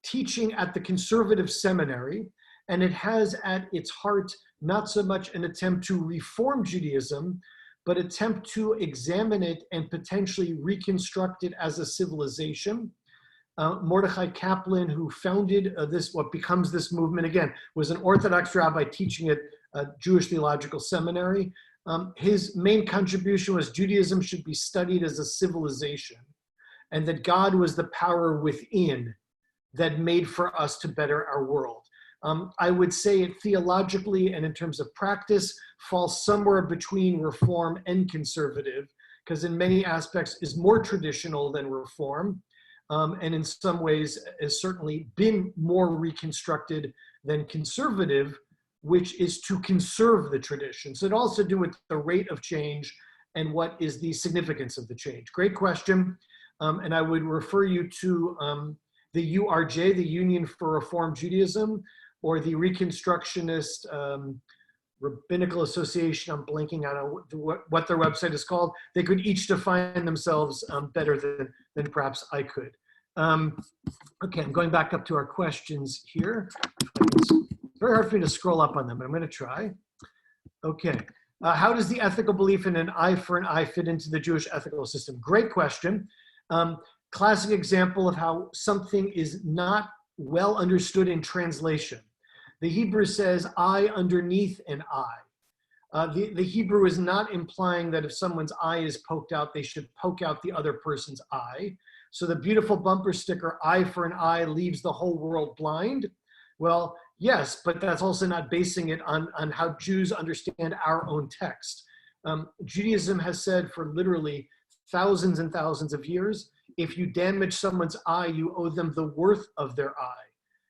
teaching at the conservative seminary, and it has at its heart not so much an attempt to reform Judaism, but attempt to examine it and potentially reconstruct it as a civilization. Mordechai Kaplan, who founded what becomes this movement, again, was an Orthodox rabbi teaching at a Jewish Theological Seminary. His main contribution was Judaism should be studied as a civilization, and that God was the power within that made for us to better our world. I would say it theologically and in terms of practice falls somewhere between Reform and conservative, because in many aspects is more traditional than Reform, and in some ways has certainly been more reconstructed than conservative, which is to conserve the tradition. So it also do with the rate of change and what is the significance of the change. Great question. And I would refer you to the URJ, the Union for Reform Judaism, or the Reconstructionist Rabbinical Association. I'm blanking on what their website is called. They could each define themselves better than perhaps I could. Okay, I'm going back up to our questions here. It's very hard for me to scroll up on them, but I'm going to try. Okay, how does the ethical belief in an eye for an eye fit into the Jewish ethical system? Great question. Classic example of how something is not well understood in translation. The Hebrew says eye underneath an eye. The Hebrew is not implying that if someone's eye is poked out, they should poke out the other person's eye. So the beautiful bumper sticker, eye for an eye, leaves the whole world blind. Well, yes, but that's also not basing it on how Jews understand our own text. Judaism has said for literally thousands and thousands of years, if you damage someone's eye, you owe them the worth of their eye.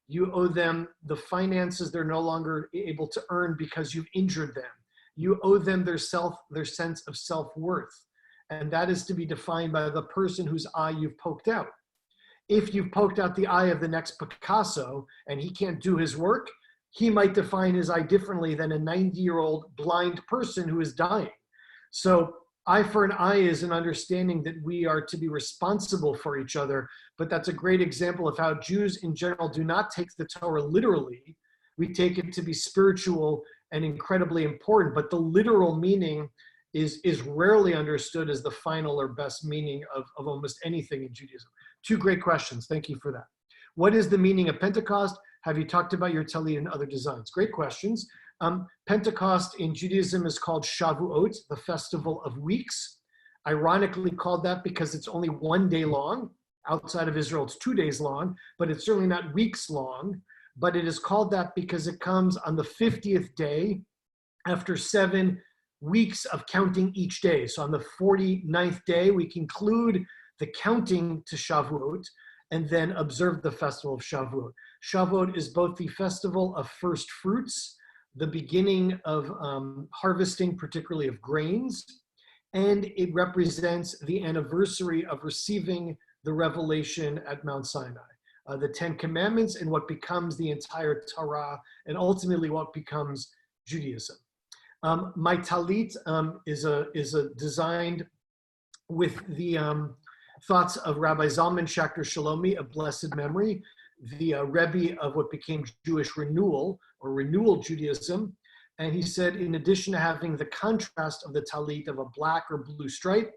You owe them the finances they're no longer able to earn because you've injured them. You owe them their sense of self-worth. And that is to be defined by the person whose eye you've poked out. If you've poked out the eye of the next Picasso and he can't do his work, he might define his eye differently than a 90-year-old blind person who is dying. So eye for an eye is an understanding that we are to be responsible for each other, but that's a great example of how Jews in general do not take the Torah literally. We take it to be spiritual and incredibly important, but the literal meaning is rarely understood as the final or best meaning of almost anything in Judaism. Two great questions. Thank you for that. What is the meaning of Pentecost? Have you talked about your Talit and other designs? Great questions. Pentecost in Judaism is called Shavuot, the Festival of Weeks. Ironically called that because it's only 1 day long. Outside of Israel, it's 2 days long, but it's certainly not weeks long. But it is called that because it comes on the 50th day after 7 weeks of counting each day. So on the 49th day, we conclude the counting to Shavuot and then observe the festival of Shavuot. Shavuot is both the festival of first fruits, the beginning of harvesting, particularly of grains, and it represents the anniversary of receiving the revelation at Mount Sinai, the 10 Commandments and what becomes the entire Torah, and ultimately what becomes Judaism. My Talit is designed with the thoughts of Rabbi Zalman Schachter Shalomi of blessed memory, the Rebbe of what became Jewish renewal or renewal Judaism. And he said, in addition to having the contrast of the Talit of a black or blue stripe,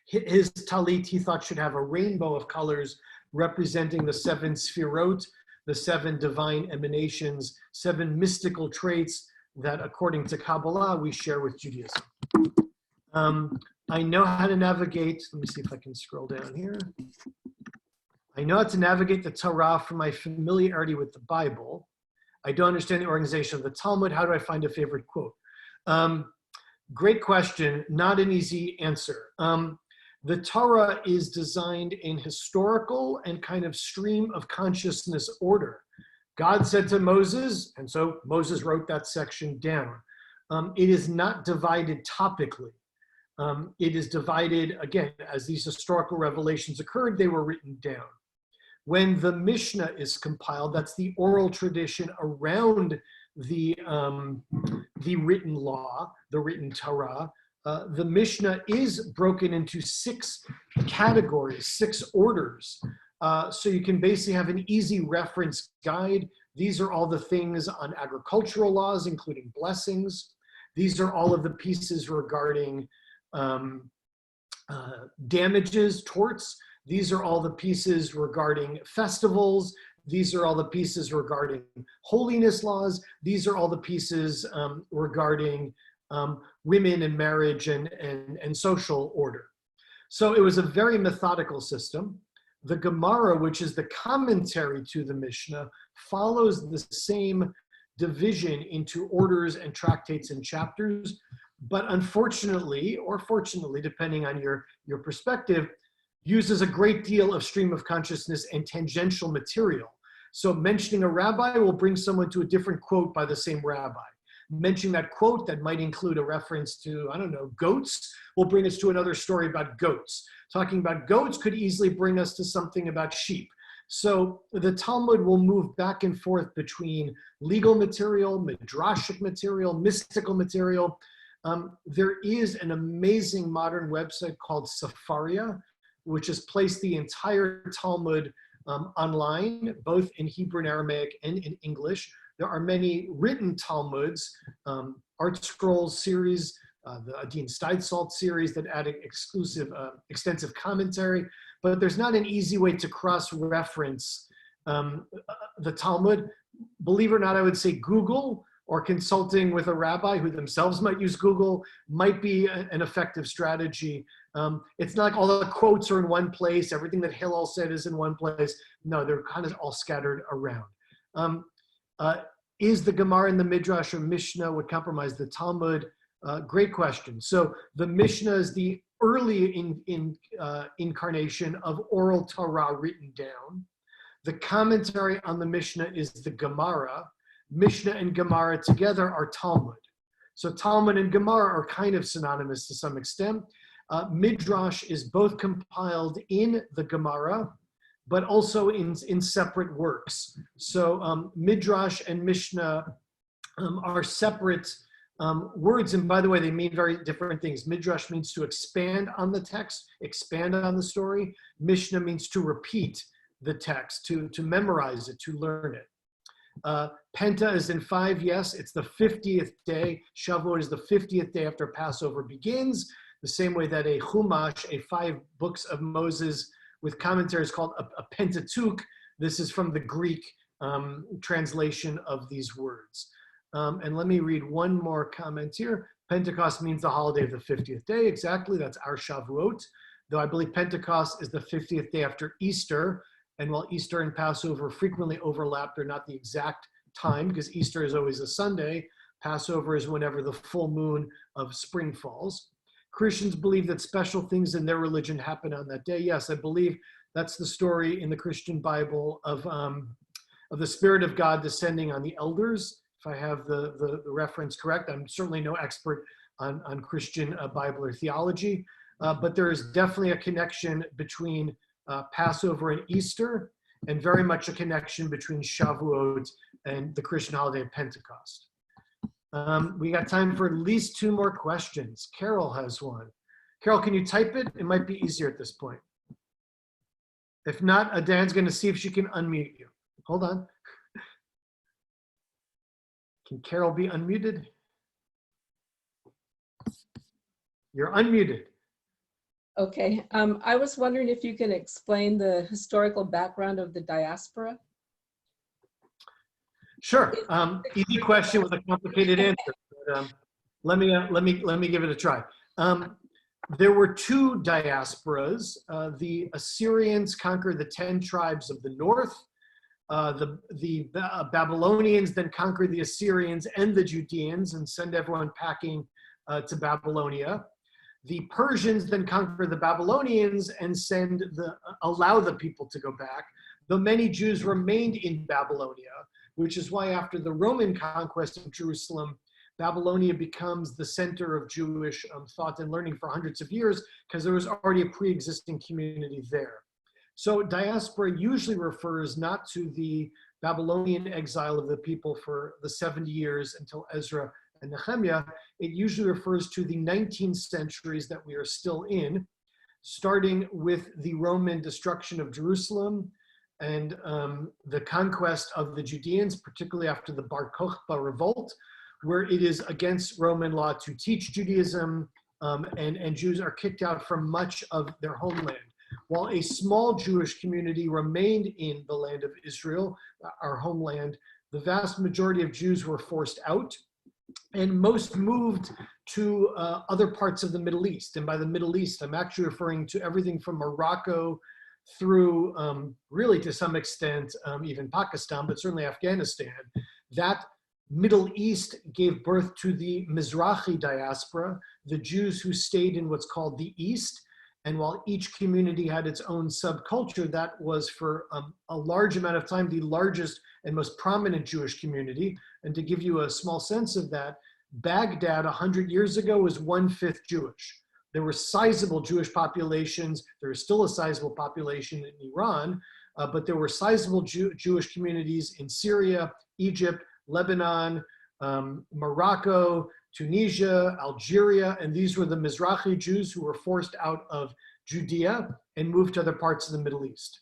his Talit he thought should have a rainbow of colors representing the 7 sfirot, the 7 divine emanations, 7 mystical traits that according to Kabbalah we share with Judaism. I know how to navigate, let me see if I can scroll down here. I know how to navigate the Torah from my familiarity with the Bible. I don't understand the organization of the Talmud. How do I find a favorite quote? Great question, not an easy answer. The Torah is designed in historical and kind of stream of consciousness order. God said to Moses, and so Moses wrote that section down. It is not divided topically. It is divided, again, as these historical revelations occurred, they were written down. When the Mishnah is compiled, that's the oral tradition around the written law, the written Torah. The Mishnah is broken into 6 categories, 6 orders. So you can basically have an easy reference guide. These are all the things on agricultural laws, including blessings. These are all of the pieces regarding damages, torts. These are all the pieces regarding festivals. These are all the pieces regarding holiness laws. These are all the pieces regarding women and marriage and social order. So it was a very methodical system. The Gemara, which is the commentary to the Mishnah, follows the same division into orders and tractates and chapters, but unfortunately, or fortunately, depending on your perspective, uses a great deal of stream of consciousness and tangential material. So mentioning a rabbi will bring someone to a different quote by the same rabbi. Mentioning that quote that might include a reference to, I don't know, goats, will bring us to another story about goats. Talking about goats could easily bring us to something about sheep. So the Talmud will move back and forth between legal material, midrashic material, mystical material. There is an amazing modern website called Sefaria, which has placed the entire Talmud online, both in Hebrew and Aramaic and in English. There are many written Talmuds, Art Scrolls series, the Adin Steidsalt series that add exclusive, extensive commentary, but there's not an easy way to cross-reference the Talmud. Believe it or not, I would say Google or consulting with a rabbi who themselves might use Google might be an effective strategy. It's not like all the quotes are in one place, everything that Hillel said is in one place. No, they're kind of all scattered around. Is the Gemara and the Midrash or Mishnah would compromise the Talmud? Great question. So the Mishnah is the early incarnation of oral Torah written down. The commentary on the Mishnah is the Gemara. Mishnah and Gemara together are Talmud. So Talmud and Gemara are kind of synonymous to some extent. Midrash is both compiled in the Gemara, but also in separate works. So Midrash and Mishnah are separate words, and by the way, they mean very different things. Midrash means to expand on the text, expand on the story. Mishnah means to repeat the text, to memorize it, to learn it. Penta is in 5, yes, it's the 50th day. Shavuot is the 50th day after Passover begins, the same way that a Chumash, a 5 books of Moses with commentaries called a Pentateuch. This is from the Greek translation of these words. And let me read one more comment here. Pentecost means the holiday of the 50th day. Exactly, that's our Shavuot. Though I believe Pentecost is the 50th day after Easter. And while Easter and Passover frequently overlap, they're not the exact time because Easter is always a Sunday. Passover is whenever the full moon of spring falls. Christians believe that special things in their religion happen on that day. Yes, I believe that's the story in the Christian Bible of the Spirit of God descending on the elders. If I have the reference correct, I'm certainly no expert on Christian Bible or theology, but there is definitely a connection between Passover and Easter, and very much a connection between Shavuot and the Christian holiday of Pentecost. We got time for at least 2 more questions. Carol has one. Carol, can you type it? It might be easier at this point. If not, Dan's going to see if she can unmute you. Hold on. Can Carol be unmuted? You're unmuted. Okay. I was wondering if you can explain the historical background of the diaspora. Sure. Easy question with a complicated answer. But, let me give it a try. There were 2 diasporas. The Assyrians conquered the 10 tribes of the north. The Babylonians then conquered the Assyrians and the Judeans and send everyone packing to Babylonia. The Persians then conquer the Babylonians and allow the people to go back, though many Jews remained in Babylonia, which is why after the Roman conquest of Jerusalem, Babylonia becomes the center of Jewish thought and learning for hundreds of years because there was already a pre-existing community there. So diaspora usually refers not to the Babylonian exile of the people for the 70 years until Ezra and Nehemiah. It usually refers to the 19th centuries that we are still in, starting with the Roman destruction of Jerusalem and the conquest of the Judeans, particularly after the Bar Kokhba revolt, where it is against Roman law to teach Judaism, and Jews are kicked out from much of their homeland. While a small Jewish community remained in the land of Israel, our homeland, the vast majority of Jews were forced out, and most moved to other parts of the Middle East. And by the Middle East, I'm actually referring to everything from Morocco through really to some extent even Pakistan, but certainly Afghanistan. That Middle East gave birth to the Mizrahi diaspora, the Jews who stayed in what's called the East. And while each community had its own subculture, that was for a large amount of time the largest and most prominent Jewish community. And to give you a small sense of that, Baghdad 100 years ago was 1/5 Jewish. There were sizable Jewish populations. There is still a sizable population in Iran, but there were sizable Jewish communities in Syria, Egypt, Lebanon, Morocco, Tunisia, Algeria, and these were the Mizrahi Jews who were forced out of Judea and moved to other parts of the Middle East.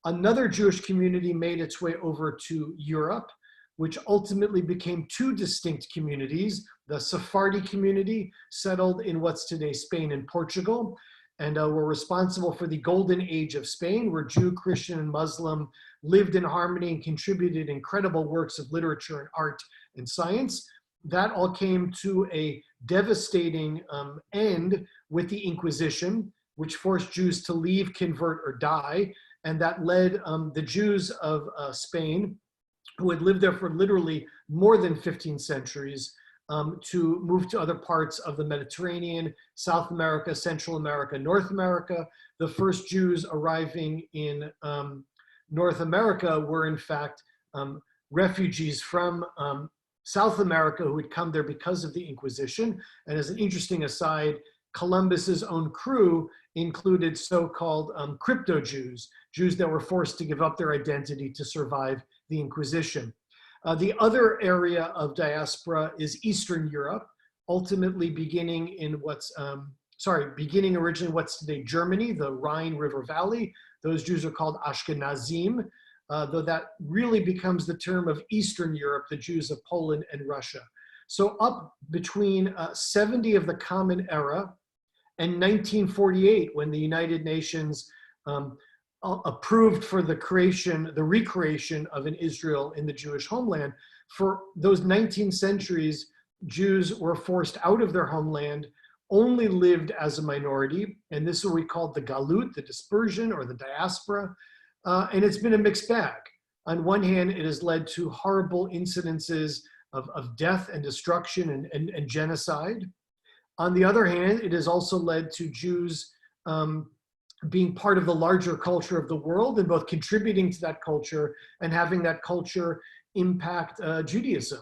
Another Jewish community made its way over to Europe, which ultimately became two distinct communities. The Sephardi community settled in what's today Spain and Portugal, and were responsible for the golden age of Spain, where Jew, Christian, and Muslim lived in harmony and contributed incredible works of literature and art and science. That all came to a devastating end with the Inquisition, which forced Jews to leave, convert, or die. And that led the Jews of Spain, who had lived there for literally more than 15 centuries, to move to other parts of the Mediterranean, South America, Central America, North America. The first Jews arriving in North America were in fact refugees from South America who had come there because of the Inquisition. And as an interesting aside, Columbus's own crew included so-called crypto-Jews, Jews that were forced to give up their identity to survive the Inquisition. The other area of diaspora is Eastern Europe, ultimately beginning in beginning originally what's today Germany, the Rhine River Valley. Those Jews are called Ashkenazim, though that really becomes the term of Eastern Europe, the Jews of Poland and Russia. So up between 70 of the Common Era and 1948, when the United Nations approved for the recreation of an Israel in the Jewish homeland, for those 19 centuries, Jews were forced out of their homeland, only lived as a minority, and this is what we call the galut, the dispersion or the diaspora, and it's been a mixed bag. On one hand, it has led to horrible incidences of death and destruction and genocide. On the other hand, it has also led to Jews being part of the larger culture of the world and both contributing to that culture and having that culture impact Judaism.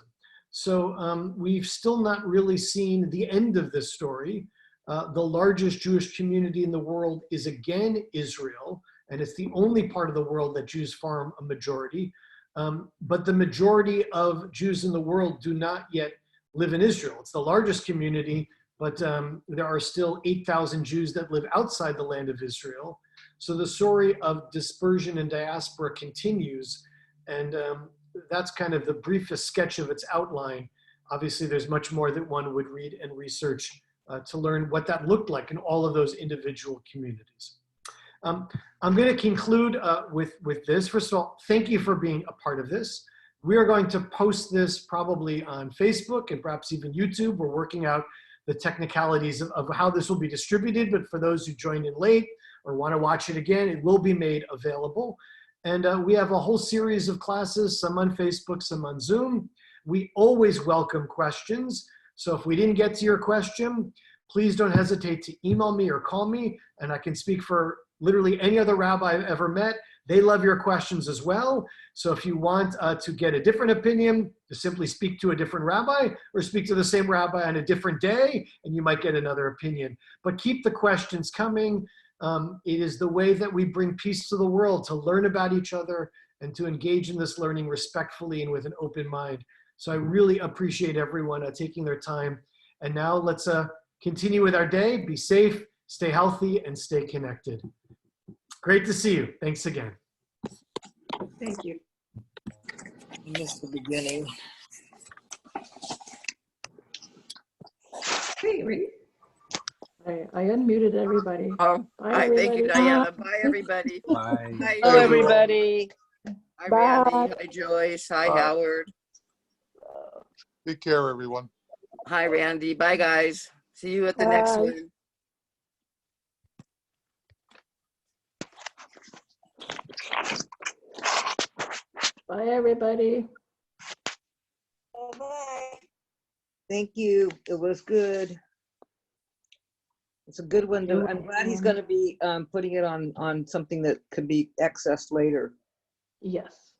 So we've still not really seen the end of this story. The largest Jewish community in the world is again Israel, and it's the only part of the world that Jews form a majority. But the majority of Jews in the world do not yet live in Israel. It's the largest community, but there are still 8,000 Jews that live outside the land of Israel. So the story of dispersion and diaspora continues, and that's kind of the briefest sketch of its outline. Obviously, there's much more that one would read and research to learn what that looked like in all of those individual communities. I'm going to conclude with this. First of all, thank you for being a part of this. We are going to post this probably on Facebook and perhaps even YouTube. We're working out the technicalities of how this will be distributed, but for those who joined in late or want to watch it again, it will be made available. And we have a whole series of classes, some on Facebook, some on Zoom. We always welcome questions. So if we didn't get to your question, please don't hesitate to email me or call me, and I can speak for literally any other rabbi I've ever met. They love your questions as well. So if you want to get a different opinion, to simply speak to a different rabbi or speak to the same rabbi on a different day, and you might get another opinion. But keep the questions coming. It is the way that we bring peace to the world, to learn about each other and to engage in this learning respectfully and with an open mind. So I really appreciate everyone taking their time. And now let's continue with our day. Be safe, stay healthy, and stay connected. Great to see you. Thanks again. Thank you. I missed the beginning. Wait. I unmuted everybody. Oh, Bye, thank you, everybody. Diana. Bye, everybody. Bye. Hi, Hello, Rachel. everybody. Hi, Bye. Randy. Hi, Joyce. Hi, Bye. Howard. Take care, everyone. Hi, Randy. Bye, guys. See you at the next Bye. one. Bye, everybody. Bye. Thank you. It was good. It's a good one. You're I'm glad he's welcome. going to be putting it on something that could be accessed later. Yes.